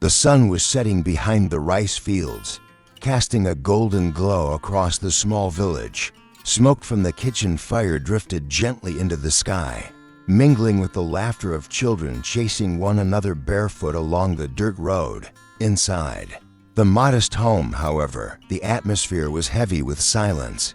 The sun was setting behind the rice fields, casting a golden glow across the small village. Smoke from the kitchen fire drifted gently into the sky, mingling with the laughter of children chasing one another barefoot along the dirt road. Inside the modest home, however, the atmosphere was heavy with silence.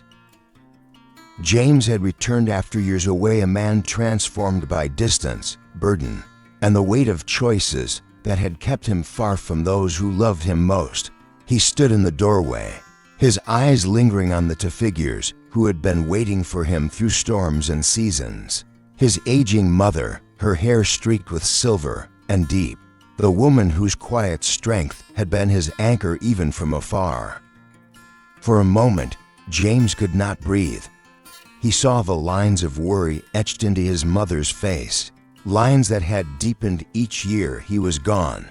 James had returned after years away, a man transformed by distance, burden, and the weight of choices that had kept him far from those who loved him most. He stood in the doorway, his eyes lingering on the two figures who had been waiting for him through storms and seasons. His aging mother, her hair streaked with silver, and Diep, the woman whose quiet strength had been his anchor even from afar. For a moment, James could not breathe. He saw the lines of worry etched into his mother's face, lines that had deepened each year he was gone.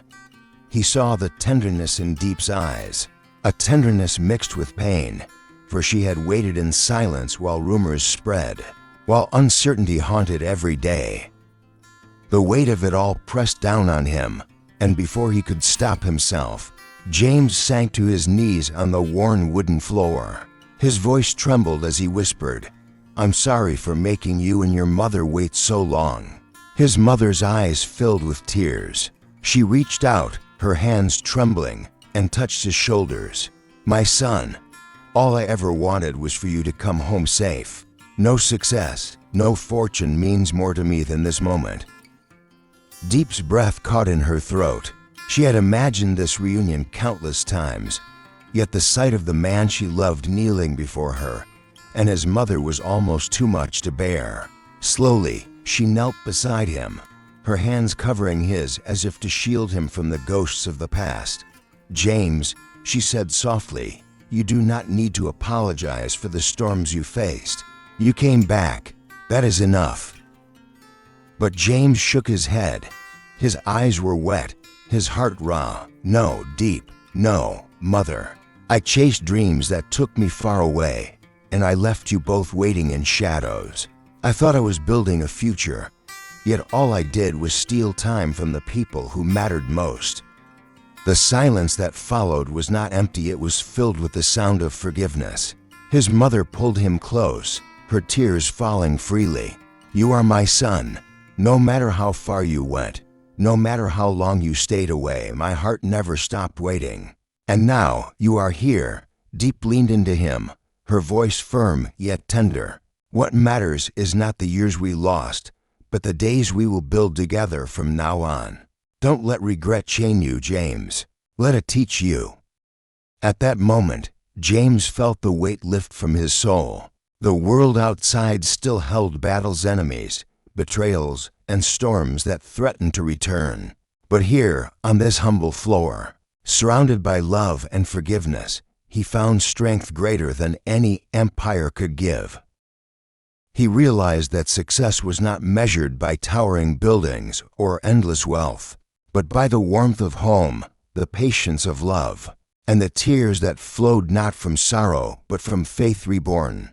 He saw the tenderness in Diep's eyes, a tenderness mixed with pain, for she had waited in silence while rumors spread, while uncertainty haunted every day. The weight of it all pressed down on him, and before he could stop himself, James sank to his knees on the worn wooden floor. His voice trembled as he whispered, "I'm sorry for making you and your mother wait so long." His mother's eyes filled with tears. She reached out, her hands trembling, and touched his shoulders. "My son, all I ever wanted was for you to come home safe. No success, no fortune means more to me than this moment." Diep's breath caught in her throat. She had imagined this reunion countless times, yet the sight of the man she loved kneeling before her and his mother was almost too much to bear. Slowly, she knelt beside him, her hands covering his as if to shield him from the ghosts of the past. "James," she said softly, "you do not need to apologize for the storms you faced. You came back. That is enough." But James shook his head. His eyes were wet, his heart raw. "No, Diep, no, Mother. I chased dreams that took me far away, and I left you both waiting in shadows. I thought I was building a future, yet all I did was steal time from the people who mattered most." The silence that followed was not empty, it was filled with the sound of forgiveness. His mother pulled him close, her tears falling freely. "You are my son. No matter how far you went, no matter how long you stayed away, my heart never stopped waiting. And now you are here." Diep leaned into him, her voice firm yet tender. "What matters is not the years we lost, but the days we will build together from now on. Don't let regret chain you, James. Let it teach you." At that moment, James felt the weight lift from his soul. The world outside still held battle's enemies, betrayals, and storms that threatened to return. But here, on this humble floor, surrounded by love and forgiveness, he found strength greater than any empire could give. He realized that success was not measured by towering buildings or endless wealth, but by the warmth of home, the patience of love, and the tears that flowed not from sorrow but from faith reborn.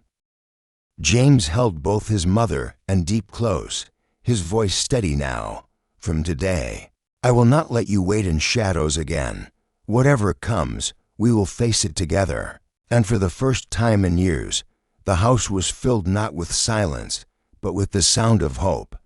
James held both his mother and Diep close, his voice steady now. "From today, I will not let you wait in shadows again. Whatever comes, we will face it together." And for the first time in years, the house was filled not with silence, but with the sound of hope.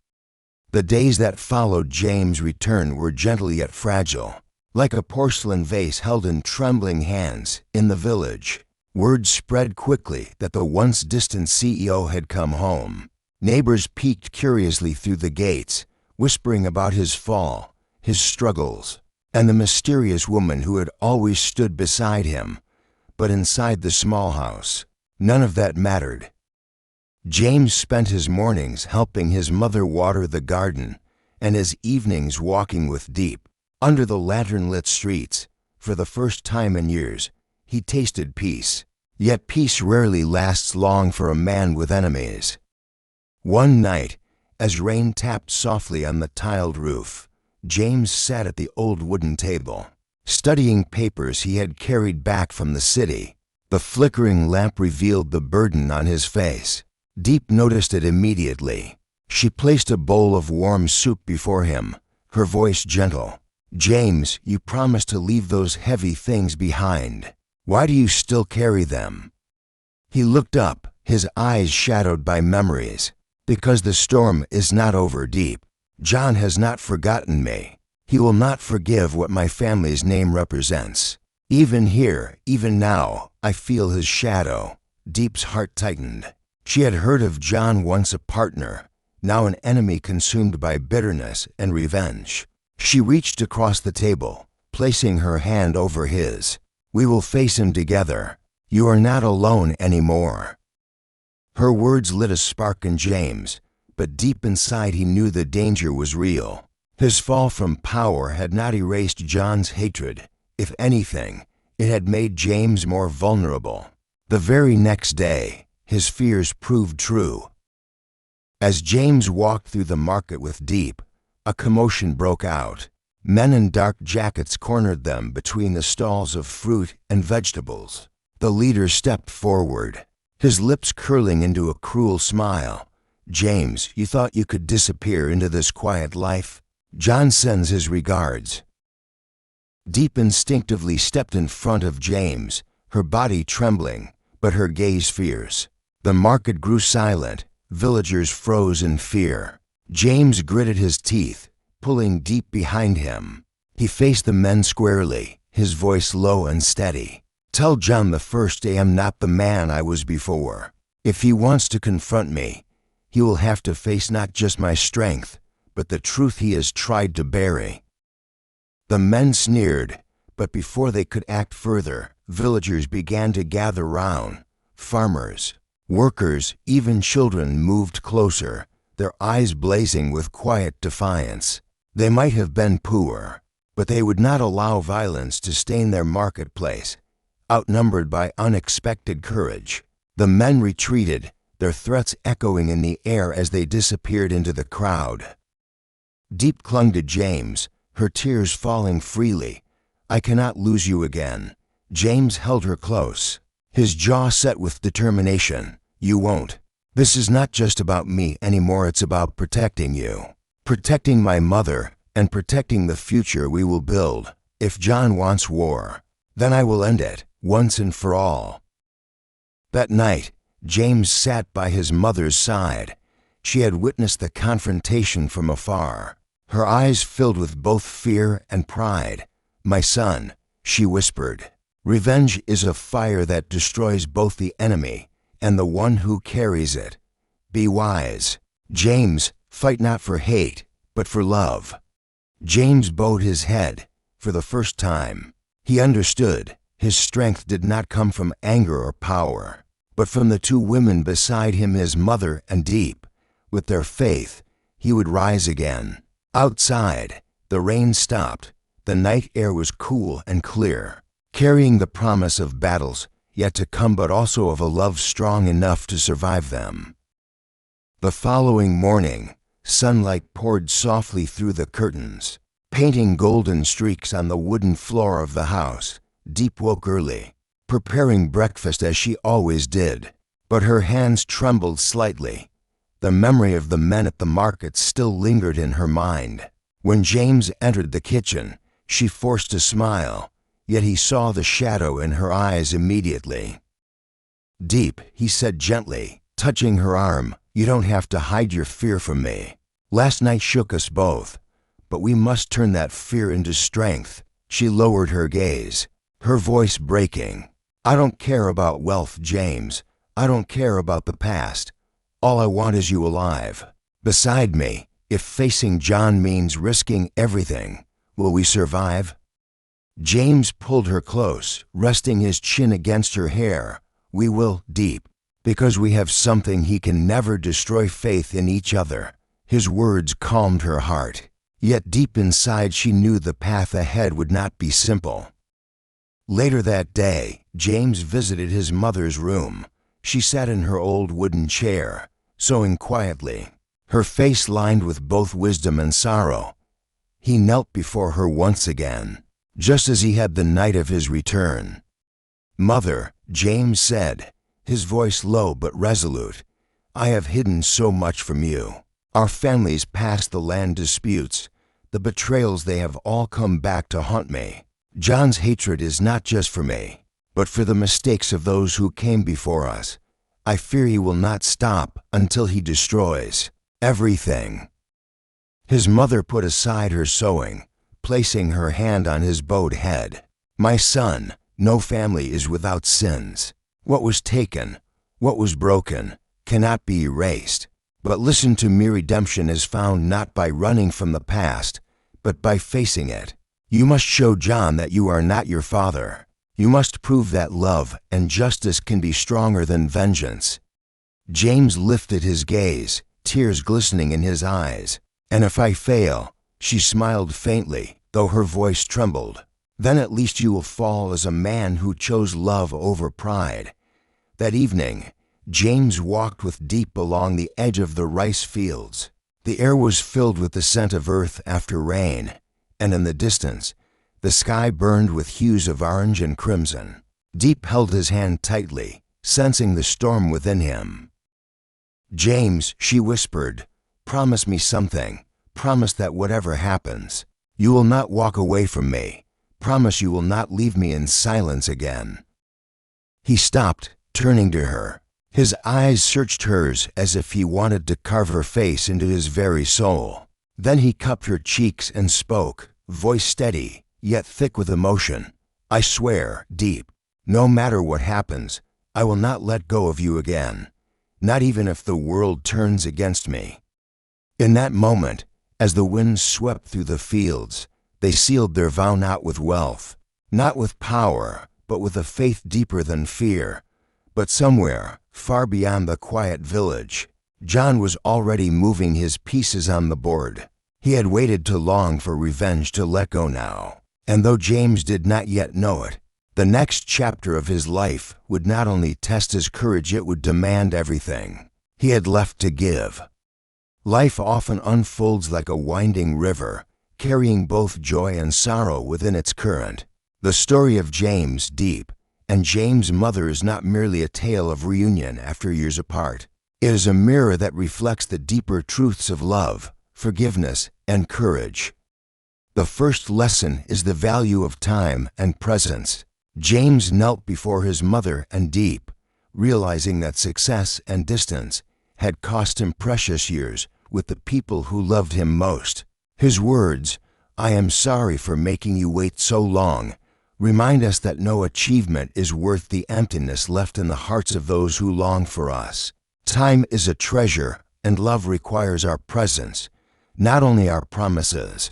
The days that followed James' return were gentle yet fragile, like a porcelain vase held in trembling hands. In the village, word spread quickly that the once distant CEO had come home. Neighbors peeked curiously through the gates, whispering about his fall, his struggles, and the mysterious woman who had always stood beside him. But inside the small house, none of that mattered. James spent his mornings helping his mother water the garden, and his evenings walking with Diep. Under the lantern-lit streets, for the first time in years, he tasted peace. Yet peace rarely lasts long for a man with enemies. One night, as rain tapped softly on the tiled roof, James sat at the old wooden table, studying papers he had carried back from the city. The flickering lamp revealed the burden on his face. Diep noticed it immediately. She placed a bowl of warm soup before him, her voice gentle. "James, you promised to leave those heavy things behind. Why do you still carry them?" He looked up, his eyes shadowed by memories. "Because the storm is not over, Diep. John has not forgotten me. He will not forgive what my family's name represents. Even here, even now, I feel his shadow." Diep's heart tightened. She had heard of John once a partner, now an enemy consumed by bitterness and revenge. She reached across the table, placing her hand over his. "We will face him together. You are not alone anymore." Her words lit a spark in James, but deep inside he knew the danger was real. His fall from power had not erased John's hatred. If anything, it had made James more vulnerable. The very next day, his fears proved true. As James walked through the market with Diep, a commotion broke out. Men in dark jackets cornered them between the stalls of fruit and vegetables. The leader stepped forward, his lips curling into a cruel smile. "James, you thought you could disappear into this quiet life? John sends his regards." Diep instinctively stepped in front of James, her body trembling, but her gaze fierce. The market grew silent. Villagers froze in fear. James gritted his teeth, pulling Diep behind him. He faced the men squarely, his voice low and steady. "Tell John the first I am not the man I was before. If he wants to confront me, he will have to face not just my strength, but the truth he has tried to bury." The men sneered, but before they could act further, villagers began to gather round. Farmers, workers, even children moved closer, their eyes blazing with quiet defiance. They might have been poor, but they would not allow violence to stain their marketplace. Outnumbered by unexpected courage, the men retreated, their threats echoing in the air as they disappeared into the crowd. Diep clung to James, her tears falling freely. "I cannot lose you again." James held her close, his jaw set with determination. "You won't. This is not just about me anymore, it's about protecting you. Protecting my mother, and protecting the future we will build. If John wants war, then I will end it, once and for all." That night, James sat by his mother's side. She had witnessed the confrontation from afar. Her eyes filled with both fear and pride. "My son," she whispered, "revenge is a fire that destroys both the enemy and the one who carries it. Be wise. James, fight not for hate, but for love." James bowed his head. For the first time, he understood. His strength did not come from anger or power, but from the two women beside him, his mother and Diep. With their faith, he would rise again. Outside, the rain stopped. The night air was cool and clear, carrying the promise of battles yet to come, but also of a love strong enough to survive them. The following morning, sunlight poured softly through the curtains, painting golden streaks on the wooden floor of the house. Diep woke early, preparing breakfast as she always did, but her hands trembled slightly. The memory of the men at the market still lingered in her mind. When James entered the kitchen, she forced a smile, yet he saw the shadow in her eyes immediately. "Diep," he said gently, touching her arm, "you don't have to hide your fear from me. Last night shook us both, but we must turn that fear into strength." She lowered her gaze, her voice breaking. "I don't care about wealth, James. I don't care about the past. All I want is you alive, beside me. If facing John means risking everything, will we survive?" James pulled her close, resting his chin against her hair. "We will, Diep, because we have something he can never destroy: faith in each other." His words calmed her heart, yet deep inside she knew the path ahead would not be simple. Later that day, James visited his mother's room. She sat in her old wooden chair, sewing quietly, her face lined with both wisdom and sorrow. He knelt before her once again, just as he had the night of his return. "Mother," James said, his voice low but resolute, "I have hidden so much from you. Our families past the land disputes, the betrayals, they have all come back to haunt me. John's hatred is not just for me, but for the mistakes of those who came before us. I fear he will not stop until he destroys everything." His mother put aside her sewing, placing her hand on his bowed head. "My son, no family is without sins. What was taken, what was broken, cannot be erased. But listen to me, redemption is found not by running from the past, but by facing it. You must show John that you are not your father. You must prove that love and justice can be stronger than vengeance." James lifted his gaze, tears glistening in his eyes. "And if I fail," she smiled faintly, though her voice trembled, "then at least you will fall as a man who chose love over pride." That evening, James walked with Diep along the edge of the rice fields. The air was filled with the scent of earth after rain, and in the distance, the sky burned with hues of orange and crimson. Diep held his hand tightly, sensing the storm within him. "James," she whispered, "promise me something. Promise that whatever happens, you will not walk away from me. Promise you will not leave me in silence again." He stopped, turning to her. His eyes searched hers as if he wanted to carve her face into his very soul. Then he cupped her cheeks and spoke, voice steady, yet thick with emotion. "I swear, Diep, no matter what happens, I will not let go of you again, not even if the world turns against me." In that moment, as the wind swept through the fields, they sealed their vow not with wealth, not with power, but with a faith deeper than fear. But somewhere, far beyond the quiet village, John was already moving his pieces on the board. He had waited too long for revenge to let go now. And though James did not yet know it, the next chapter of his life would not only test his courage, it would demand everything he had left to give. Life often unfolds like a winding river, carrying both joy and sorrow within its current. The story of James, Diep, and James' mother is not merely a tale of reunion after years apart. It is a mirror that reflects the deeper truths of love, forgiveness, and courage. The first lesson is the value of time and presence. James knelt before his mother and Diep, realizing that success and distance had cost him precious years with the people who loved him most. His words, "I am sorry for making you wait so long," remind us that no achievement is worth the emptiness left in the hearts of those who long for us. Time is a treasure, and love requires our presence, not only our promises.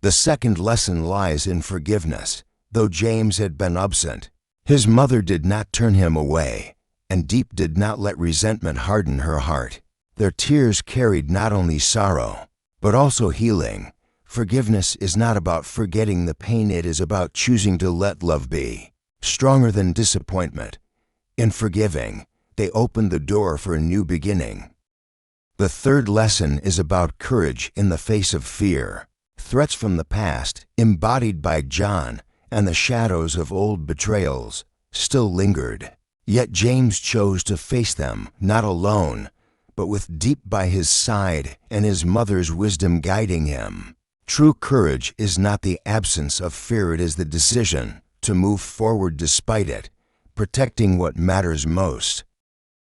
The second lesson lies in forgiveness. Though James had been absent, his mother did not turn him away, and Diep did not let resentment harden her heart. Their tears carried not only sorrow, but also healing. Forgiveness is not about forgetting the pain, it is about choosing to let love be stronger than disappointment. In forgiving, they opened the door for a new beginning. The third lesson is about courage in the face of fear. Threats from the past, embodied by John, and the shadows of old betrayals, still lingered. Yet James chose to face them, not alone, but with Diep by his side and his mother's wisdom guiding him. True courage is not the absence of fear, it is the decision to move forward despite it, protecting what matters most.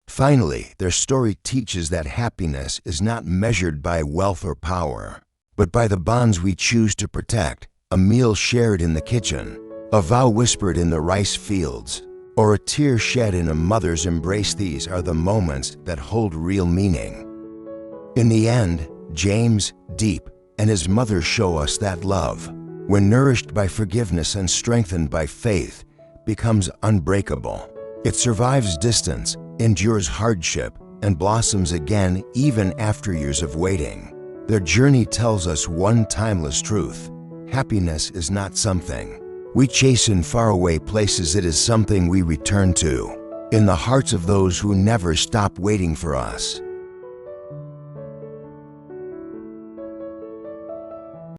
Finally, their story teaches that happiness is not measured by wealth or power, but by the bonds we choose to protect. A meal shared in the kitchen, a vow whispered in the rice fields, or a tear shed in a mother's embrace. These are the moments that hold real meaning. In the end, James, Diep, and his mother show us that love, when nourished by forgiveness and strengthened by faith, becomes unbreakable. It survives distance, endures hardship, and blossoms again even after years of waiting. Their journey tells us one timeless truth: happiness is not something we chase in faraway places, it is something we return to in the hearts of those who never stop waiting for us.